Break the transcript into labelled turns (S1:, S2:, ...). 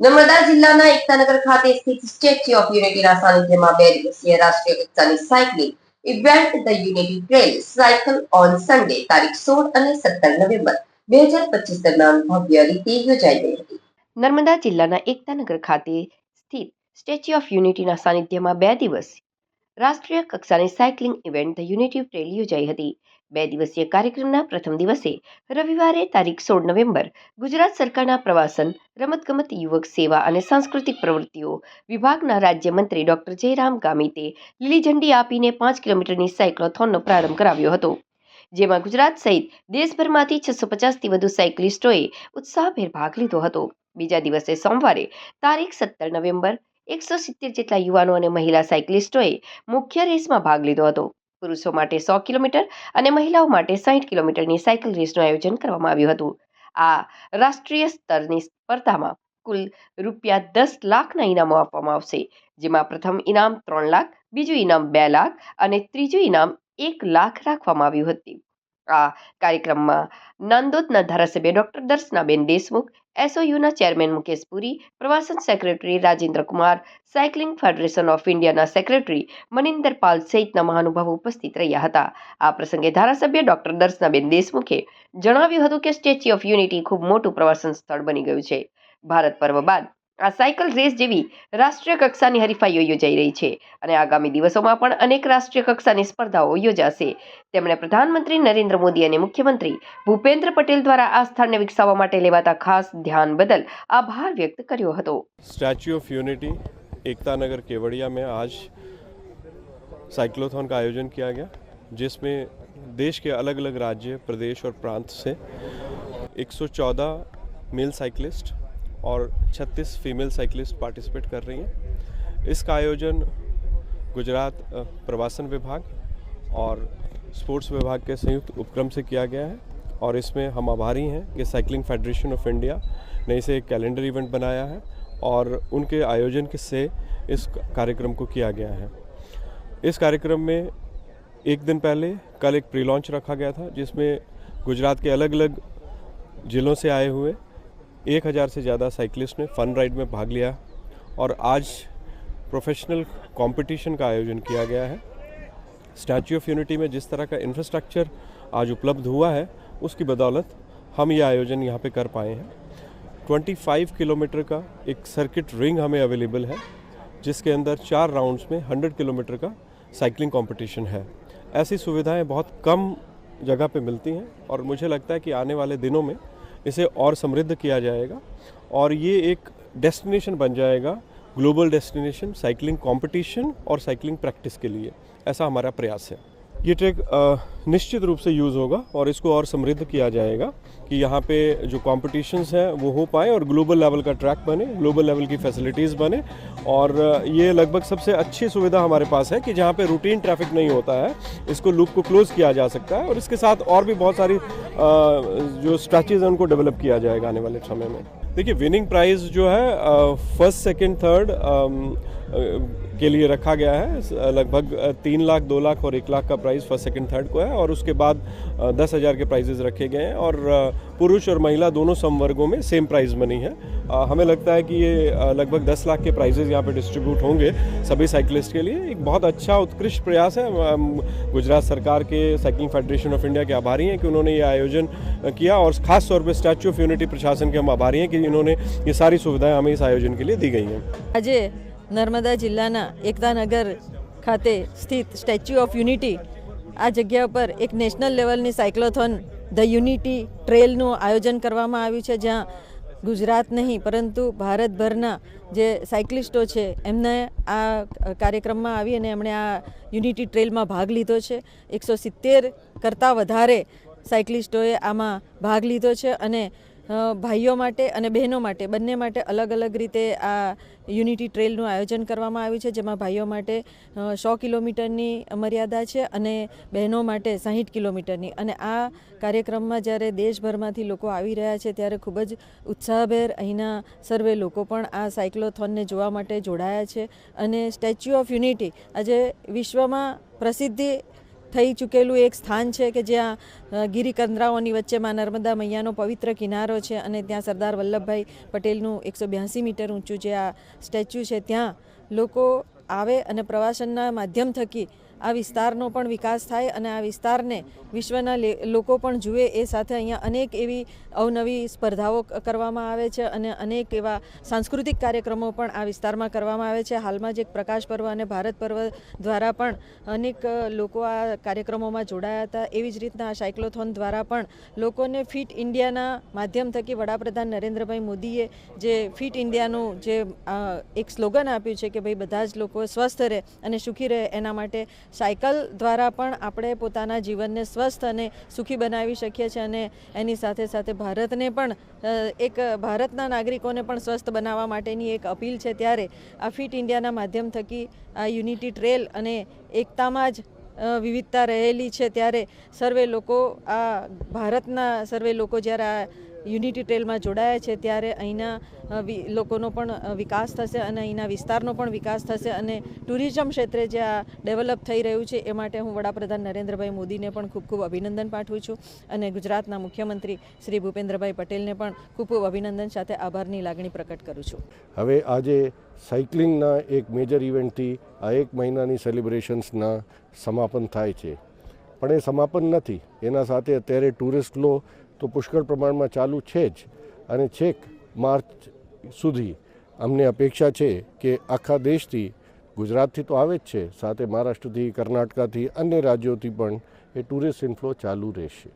S1: નર્મદા જિલ્લાના એકતાનગર ખાતે સ્થિત સ્ટેચ્યુ ઓફ યુનિટીના સાનિધ્યમાં 2 દિવસીય રાષ્ટ્રીય કક્ષાની cycling event the unity trail cycle on Sunday તારીખ 16 અને 17 નવેમ્બર 2025 દરમિયાન ભવ્ય રીતે યોજાઈ ગઈ હતી। નર્મદા જિલ્લાના એકતાનગર ખાતે સ્થિત સ્ટેચ્યુ ઓફ યુનિટીના સાનિધ્યમાં 2 દિવસ રાષ્ટ્રીય કક્ષાની cycling event the unity trail યોજાઈ હતી। 2 દિવસીય કાર્યક્રમના પ્રથમ દિવસે રવિવારે તારીખ 16 નવેમ્બર ગુજરાત સરકારના પ્રવાસન, રમતગમત, યુવક સેવા અને સાંસ્કૃતિક પ્રવૃત્તિઓ વિભાગના રાજ્યમંત્રી ડોક્ટર જયરામ ગામિતે લીલી ઝંડી આપીને 5 કિલોમીટરની સાયક્લોથોનનો પ્રારંભ કરાવ્યો હતો, જેમાં ગુજરાત સહિત દેશભરમાંથી 650થી વધુ સાયકલિસ્ટોએ ઉત્સાહભેર ભાગ લીધો હતો। બીજા દિવસે સોમવારે તારીખ 17 નવેમ્બર 170 જેટલા યુવાનો અને મહિલા સાયકલિસ્ટોએ મુખ્ય રેસમાં ભાગ લીધો હતો। પુરુષો માટે 100 કિલોમીટર અને મહિલાઓ માટે 60 કિલોમીટરની સાયકલ રેસનું આયોજન કરવામાં આવ્યું હતું। આ રાષ્ટ્રીય સ્તરની સ્પર્ધામાં કુલ ₹10 લાખના ઇનામો આપવામાં આવશે, જેમાં પ્રથમ ઇનામ 3 લાખ, બીજું ઇનામ 2 લાખ અને ત્રીજું ઇનામ 1 લાખ રાખવામાં આવ્યું હતું। આ કાર્યક્રમમાં નાંદોદના ધારાસભ્ય ડોક્ટર દર્શનાબેન દેશમુખ, એસઓયુના ચેરમેન મુકેશ પુરી, પ્રવાસન secretary Rajendra Kumar, cycling federation of ઇન્ડિયાના સેક્રેટરી મનિંદર પાલ સહિતના મહાનુભાવો ઉપસ્થિત રહ્યા હતા। આ પ્રસંગે ધારાસભ્ય ડોક્ટર દર્શનાબેન દેશમુખે જણાવ્યું હતું કે સ્ટેચ્યુ ઓફ યુનિટી ખૂબ મોટું પ્રવાસન સ્થળ બની ગયું છે। ભારત પર્વ બાદ આ સાયકલ રેસ જેવી રાષ્ટ્રીય કક્ષાની હરીફાઈઓ યોજાઈ રહી છે અને આગામી દિવસોમાં પણ અનેક રાષ્ટ્રીય કક્ષાની સ્પર્ધાઓ યોજાશે। તેમણે પ્રધાનમંત્રી નરેન્દ્ર મોદી અને મુખ્યમંત્રી ભૂપેન્દ્ર પટેલ દ્વારા આ સ્થળને વિકસાવવા માટે લેવાતા ખાસ ધ્યાન બદલ આભાર व्यक्त કર્યો હતો।
S2: Statue of unity Ekta Nagar Kevadia में आज साइक्लोथॉन का आयोजन किया गया, जिसमें देश के अलग अलग राज्य, प्रदेश और प्रांत से 114 मेल साइकिलिस्ट और 36 फीमेल साइकिलिस्ट पार्टिसिपेट कर रही हैं। इसका आयोजन गुजरात प्रवासन विभाग और स्पोर्ट्स विभाग के संयुक्त उपक्रम से किया गया है और इसमें हम आभारी हैं कि साइकिलिंग फेडरेशन ऑफ इंडिया ने इसे एक कैलेंडर इवेंट बनाया है और उनके आयोजन से इस कार्यक्रम को किया गया है। इस कार्यक्रम में एक दिन पहले कल एक प्री लॉन्च रखा गया था, जिसमें गुजरात के अलग अलग ज़िलों से आए हुए 1000 से ज़्यादा साइकिलिस्ट ने फन राइड में भाग लिया और आज प्रोफेशनल कंपटीशन का आयोजन किया गया है। स्टैच्यू ऑफ यूनिटी में जिस तरह का इंफ्रास्ट्रक्चर आज उपलब्ध हुआ है, उसकी बदौलत हम ये आयोजन यहाँ पे कर पाए हैं। 25 किलोमीटर का एक सर्किट रिंग हमें अवेलेबल है, जिसके अंदर 4 राउंड्स में 100 किलोमीटर का साइकिलिंग कंपटीशन है। ऐसी सुविधाएं बहुत कम जगह पे मिलती हैं और मुझे लगता है कि आने वाले दिनों में इसे और समृद्ध किया जाएगा और ये एक डेस्टिनेशन बन जाएगा, ग्लोबल डेस्टिनेशन साइकिलिंग कंपटीशन और साइकिलिंग प्रैक्टिस के लिए। ऐसा हमारा प्रयास है। ये ट्रैक निश्चित रूप से यूज़ होगा और इसको और समृद्ध किया जाएगा कि यहाँ पे जो कॉम्पिटिशन्स हैं वो हो पाए और ग्लोबल लेवल का ट्रैक बने, ग्लोबल लेवल की फैसिलिटीज़ बने। और ये लगभग सबसे अच्छी सुविधा हमारे पास है कि जहाँ पे रूटीन ट्रैफिक नहीं होता है, इसको लूप को क्लोज़ किया जा सकता है और इसके साथ और भी बहुत सारी जो स्ट्रैचेज हैं उनको डेवलप किया जाएगा आने वाले समय में। देखिए, विनिंग प्राइज़ जो है फर्स्ट, सेकेंड, थर्ड के लिए रखा गया है। लगभग 3 लाख, 2 लाख और 1 लाख का प्राइज़ फर्स्ट, सेकंड, थर्ड को है और उसके बाद 10,000 के प्राइजेज़ रखे गए हैं और पुरुष और महिला दोनों समवर्गों में सेम प्राइज़ मनी है। हमें लगता है कि ये लगभग 10 लाख के प्राइजेज़ यहाँ पे डिस्ट्रीब्यूट होंगे सभी साइकिलिस्ट के लिए। एक बहुत अच्छा उत्कृष्ट प्रयास है। गुजरात सरकार के साइकिलिंग फेडरेशन ऑफ इंडिया के आभारी हैं कि उन्होंने ये आयोजन किया और ख़ास तौर पर स्टैच्यू ऑफ यूनिटी प्रशासन के हम आभारी हैं कि इन्होंने ये सारी सुविधाएँ हमें इस आयोजन के लिए दी गई हैं।
S3: આજે નર્મદા જિલ્લાના એકતાનગર ખાતે સ્થિત સ્ટેચ્યુ ઓફ યુનિટી આ જગ્યા પર એક નેશનલ લેવલની સાયક્લોથોન ધ યુનિટી ટ્રેલનું આયોજન કરવામાં આવ્યું છે, જ્યાં ગુજરાત નહીં પરંતુ ભારતભરના જે સાયકલિસ્ટો છે એમને આ કાર્યક્રમમાં આવી અને એમણે આ યુનિટી ટ્રેલમાં ભાગ લીધો છે। 170 કરતાં વધારે સાયકલિસ્ટોએ આમાં ભાગ લીધો છે અને ભાઈઓ માટે અને બહેનો માટે બંને માટે અલગ અલગ રીતે આ યુનિટી ટ્રેલનું આયોજન કરવામાં આવ્યું છે, જેમાં ભાઈઓ માટે 100 કિલોમીટરની મર્યાદા છે અને બહેનો માટે 60 કિલોમીટરની। અને આ કાર્યક્રમમાં જ્યારે દેશભરમાંથી લોકો આવી રહ્યા છે ત્યારે ખૂબ જ ઉત્સાહભેર અહીંના સર્વે લોકો પણ આ સાયક્લોથોનને જોવા માટે જોડાયા છે અને સ્ટેચ્યુ ઓફ યુનિટી આજે વિશ્વમાં પ્રસિદ્ધિ થઈ ચૂકેલું એક સ્થાન છે કે જ્યાં ગિરિકંદરાઓની વચ્ચેમાં નર્મદા મૈયાનો પવિત્ર કિનારો છે અને ત્યાં સરદાર વલ્લભભાઈ પટેલનું 182 મીટર ઊંચું જે આ સ્ટેચ્યુ છે ત્યાં લોકો આવે અને પ્રવાસનના માધ્યમ થકી આ વિસ્તારનો પણ વિકાસ થાય અને આ વિસ્તારને વિશ્વના લોકો પણ જુએ એ સાથે અહીંયા અનેક એવી અવનવી સ્પર્ધાઓ કરવામાં આવે છે અને અનેક એવા સાંસ્કૃતિક કાર્યક્રમો પણ આ વિસ્તારમાં કરવામાં આવે છે. હાલમાં જ એક પ્રકાશ પર્વ અને ભારત પર્વ દ્વારા પણ અનેક લોકો આ કાર્યક્રમોમાં જોડાયા હતા. એવી જ રીતના આ સાયક્લોથોન દ્વારા પણ લોકોને ફિટ ઇન્ડિયાના માધ્યમ થકી વડાપ્રધાન નરેન્દ્રભાઈ મોદીએ જે ફિટ ઇન્ડિયાનું જે એક સ્લોગન આપ્યું છે કે ભાઈ બધા જ લોકો સ્વસ્થ રહે અને સુખી રહે, એના માટે સાયકલ દ્વારા પણ આપણે પોતાના જીવનને સ્વસ્થ અને સુખી બનાવી શકીએ છીએ અને એની સાથે સાથે ભારતને પણ એક ભારતના નાગરિકોને પણ સ્વસ્થ બનાવવા માટેની એક અપીલ છે. ત્યારે આ ફિટ ઇન્ડિયાના માધ્યમ થકી આ યુનિટી ટ્રેલ અને એકતામાં જ વિવિધતા રહેલી છે. ત્યારે સર્વે લોકો આ ભારતના સર્વે લોકો જ્યારે આ યુનિટી ટ્રેલમાં જોડાયા છે ત્યારે અહીંના લોકોનો પણ વિકાસ થશે અને અહીંના વિસ્તારનો પણ વિકાસ થશે અને ટુરિઝમ ક્ષેત્રે જે આ ડેવલપ થઈ રહ્યું છે એ માટે હું વડાપ્રધાન નરેન્દ્રભાઈ મોદીને પણ ખૂબ ખૂબ અભિનંદન પાઠવું છું અને ગુજરાતના મુખ્યમંત્રી શ્રી ભૂપેન્દ્રભાઈ પટેલને પણ ખૂબ ખૂબ અભિનંદન સાથે આભારની લાગણી પ્રકટ કરું છું.
S4: હવે આજે સાયકલિંગના એક મેજર ઇવેન્ટથી આ એક મહિનાની સેલિબ્રેશન્સના સમાપન થાય છે, પણ એ સમાપન નથી. એના સાથે અત્યારે ટુરિસ્ટ લો તો પુષ્કળ પ્રમાણમાં ચાલુ છે જ અને છેક માર્ચ સુધી અમને અપેક્ષા છે કે આખા દેશથી, ગુજરાતથી તો આવે જ છે, સાથે મહારાષ્ટ્રથી, કર્ણાટકાથી, અન્ય રાજ્યોથી પણ એ ટુરિસ્ટ ઇન્ફ્લો ચાલુ રહેશે.